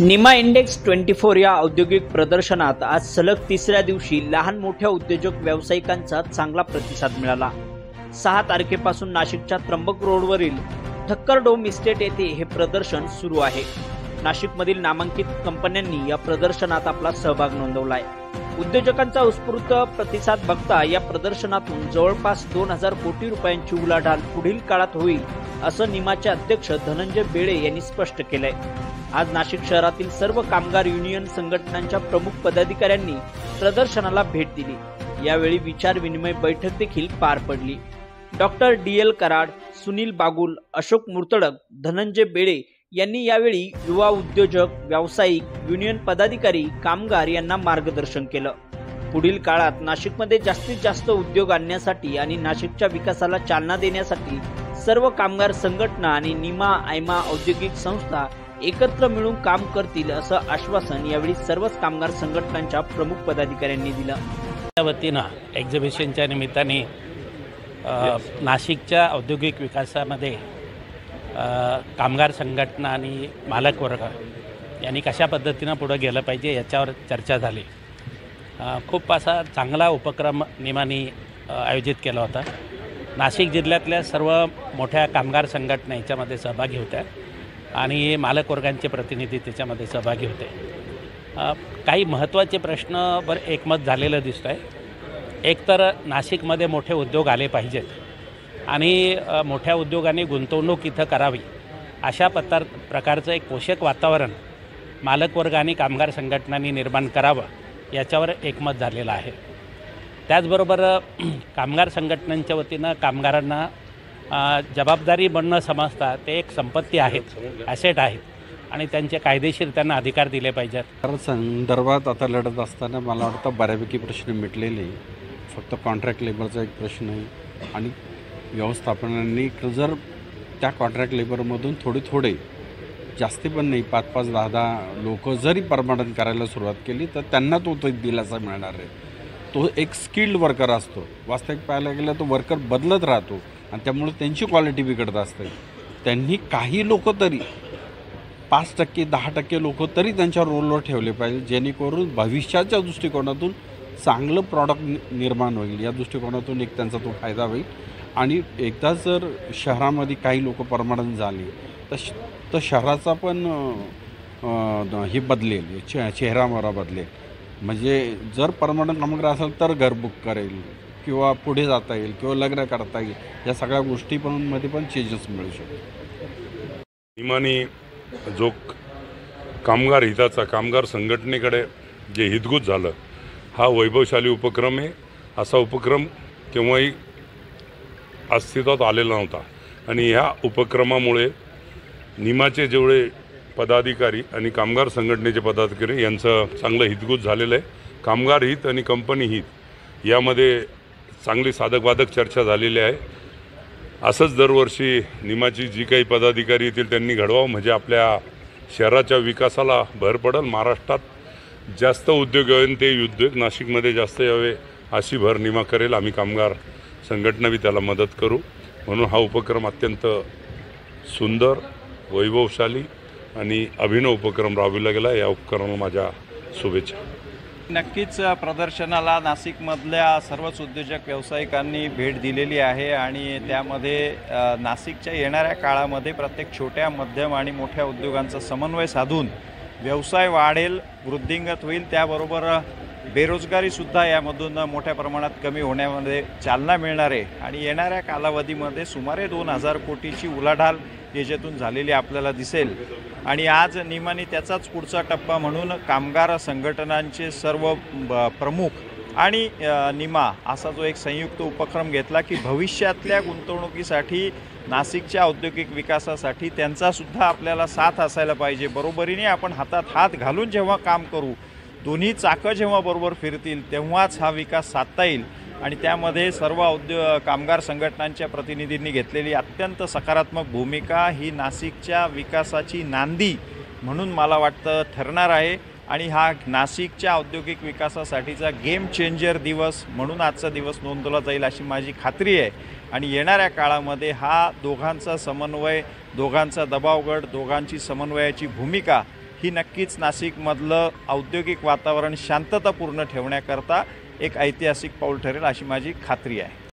Nima index 24 या औद्योगिक प्रदर्शनात आज सलग तिसऱ्या दिवशी लहान मोठ्या उद्योजक व्यावसायिकांचा चांगला प्रतिसाद मिळाला। 6 तारखेपासून नाशिकच्या त्र्यंबक रोडवरील ठक्कर डोम इस्टेट येथे हे प्रदर्शन सुरू आहे। नाशिकमधील नामांकित कंपन्यांनी या प्रदर्शनात आपला सहभाग नोंदवलाय। उद्योजकांचा उत्स्फूर्त प्रतिसाद बघता या प्रदर्शनातून जवळपास 2000 कोटी रुपयांची उलाढाल पुढील काळात होईल असं निमाचे अध्यक्ष धनंजय बेळे यांनी स्पष्ट केलंय। आज नाशिक शहरातील सर्व कामगार युनियन संघटनांच्या प्रमुख पदाधिकाऱ्यांनी प्रदर्शनाला भेट दिली। यावेळी विचार विनिमय बैठक देखील पार पडली। डॉक्टर DL कराड, सुनील बागुल, अशोक मुर्तडक, धनंजय बेळे यांनी यावेळी युवा उद्योजक, व्यावसायिक, युनियन पदाधिकारी, कामगार यांना मार्गदर्शन केलं। पुढील काळात नाशिकमध्ये जास्तीत जास्त उद्योग आणण्यासाठी आणि नाशिकच्या विकासाला चालना देण्यासाठी सर्व कामगार संघटना आणि निमा आयमा औद्योगिक संस्था एकत्र मिळून काम करतील असं आश्वासन यावेळी सर्वच कामगार संघटनांच्या प्रमुख पदाधिकाऱ्यांनी दिलं। त्या वतीनं एक्झिबिशनच्या निमित्ताने नाशिकच्या औद्योगिक विकासामध्ये कामगार संघटना आणि मालक वर्ग यांनी कशा पद्धतीनं पुढे गेलं पाहिजे याच्यावर चर्चा झाली। खूप असा चांगला उपक्रम निमाने आयोजित केला होता। नाशिक जिल्ह्यातल्या सर्व मोठ्या कामगार संघटना याच्यामध्ये सहभागी होत्या आणि मालक वर्गांचे प्रतिनिधी त्याच्यामध्ये सहभागी होते। काही महत्त्वाचे प्रश्नावर एकमत झालेलं दिसत आहे। एक तर नाशिकमध्ये मोठे उद्योग आले पाहिजेत आणि मोठ्या उद्योगांनी गुंतवणूक इथं करावी अशा प्रकारचं एक पोषक वातावरण मालक वर्ग आणि कामगार संघटनांनी निर्माण करावं याच्यावर एकमत झालेलं आहे। त्याचबरोबर कामगार संघटनांच्या वतीनं कामगारांना जबाबदारी बनणं समजता ते एक संपत्ती आहेत, ॲसेट आहेत आणि त्यांचे कायदेशीर त्यांना अधिकार दिले पाहिजेत। तर संदर्भात आता लढत असताना मला वाटतं बऱ्यापैकी प्रश्न मिटलेले, फक्त कॉन्ट्रॅक्ट लेबरचा एक प्रश्न आहे आणि व्यवस्थापनांनी जर त्या कॉन्ट्रॅक्ट लेबरमधून थोडे जास्ती पण नाही 5-5, 10-10 लोक जरी परमनंट करायला सुरुवात केली तर त्यांना तो दिलासा मिळणार आहे। तो एक स्किल्ड वर्कर असतो। वास्तविक पाहायला गेलं तो वर्कर बदलत राहतो आणि त्यामुळे त्यांची क्वालिटी बिघडत असते। त्यांनी काही लोक तरी 5%, 10% लोक तरी त्यांच्या रोलवर ठेवले पाहिजे, जेणेकरून भविष्याच्या दृष्टिकोनातून चांगलं प्रॉडक्ट निर्माण होईल। या दृष्टिकोनातून एक त्यांचा तो फायदा होईल आणि एकदा जर शहरामध्ये काही लोक परमनंट झाली तर शहराचा पण हे बदलेल, चेहरामोहरा बदलेल। म्हणजे जर परमनंट कामगार असेल तर घर बुक करेल किंवा पुढे जाता येईल किंवा लग्न करता येईल, या सगळ्या गोष्टी मध्ये पण चेंजेस मिळू शकतात। निमाने जो कामगार हिताचा कामगार संघटनेकडे जे हितगुज झालं हा वैभवशाली उपक्रम आहे। असा उपक्रम केव्हाही अस्तित्वात आलेला नव्हता आणि ह्या उपक्रमामुळे निमाचे जेवढे पदाधिकारी आणि कामगार संघटनेचे पदाधिकारी यांचं चांगलं हितगुज झालेलं आहे। कामगार हित आणि कंपनी हित यामध्ये चांगली साधक-बाधक चर्चा झालेली आहे। असंच दरवर्षी निमाची जी काही पदाधिकारी येतील त्यांनी घडवावं, म्हणजे आपल्या शहराच्या विकासाला भर पडेल। महाराष्ट्रात जास्त उद्योग यावे ते उद्योग नाशिकमध्ये जास्त यावे अशी भर निमा करेल। आम्ही कामगार संघटना बी त्याला मदत करू, म्हणून हा उपक्रम अत्यंत सुंदर, वैभवशाली आणि अभिनव उपक्रम राबविला गेला। या उपक्रमाला माझ्या शुभेच्छा। नक्कीच प्रदर्शनाला नाशिकमधल्या सर्वच उद्योजक व्यावसायिकांनी भेट दिलेली आहे आणि त्यामध्ये नाशिकच्या येणाऱ्या काळामध्ये प्रत्येक छोट्या, मध्यम आणि मोठ्या उद्योगांचा समन्वय साधून व्यवसाय वाढेल, वृद्धिंगत होईल। त्याबरोबर बेरोजगारीसुद्धा यामधून मोठ्या प्रमाणात कमी होण्यामध्ये चालना मिळणार आहे आणि येणाऱ्या कालावधीमध्ये सुमारे 2000 कोटीची उलाढाल याच्यातून झालेली आपल्याला दिसेल। आणि आज निमाने त्याचाच पुढचा टप्पा म्हणून कामगार संघटनांचे सर्व प्रमुख आणि निमा असा जो एक संयुक्त उपक्रम घेतला की भविष्यातल्या गुंतवणुकीसाठी, नाशिकच्या औद्योगिक विकासासाठी त्यांचासुद्धा आपल्याला साथ असायला पाहिजे। बरोबरीने आपण हातात हात घालून जेव्हा काम करू, दोन्ही चाकं जेव्हा बरोबर फिरतील तेव्हाच हा विकास साधता येईल आणि त्यामध्ये सर्व कामगार संघटनांच्या प्रतिनिधींनी घेतलेली अत्यंत सकारात्मक भूमिका ही नाशिकच्या विकासाची नांदी म्हणून मला वाटतं ठरणार आहे आणि हा नाशिकच्या औद्योगिक विकासासाठीचा गेम चेंजर दिवस म्हणून आजचा दिवस नोंदवला जाईल अशी माझी खात्री आहे। आणि येणाऱ्या काळामध्ये हा दोघांचा समन्वय, दोघांचा दबावगड, दोघांची समन्वयाची भूमिका ही नक्कीच नाशिकमधलं औद्योगिक वातावरण शांततापूर्ण ठेवण्याकरता एक ऐतिहासिक पाऊल ठरेल अशी माझी खात्री आहे.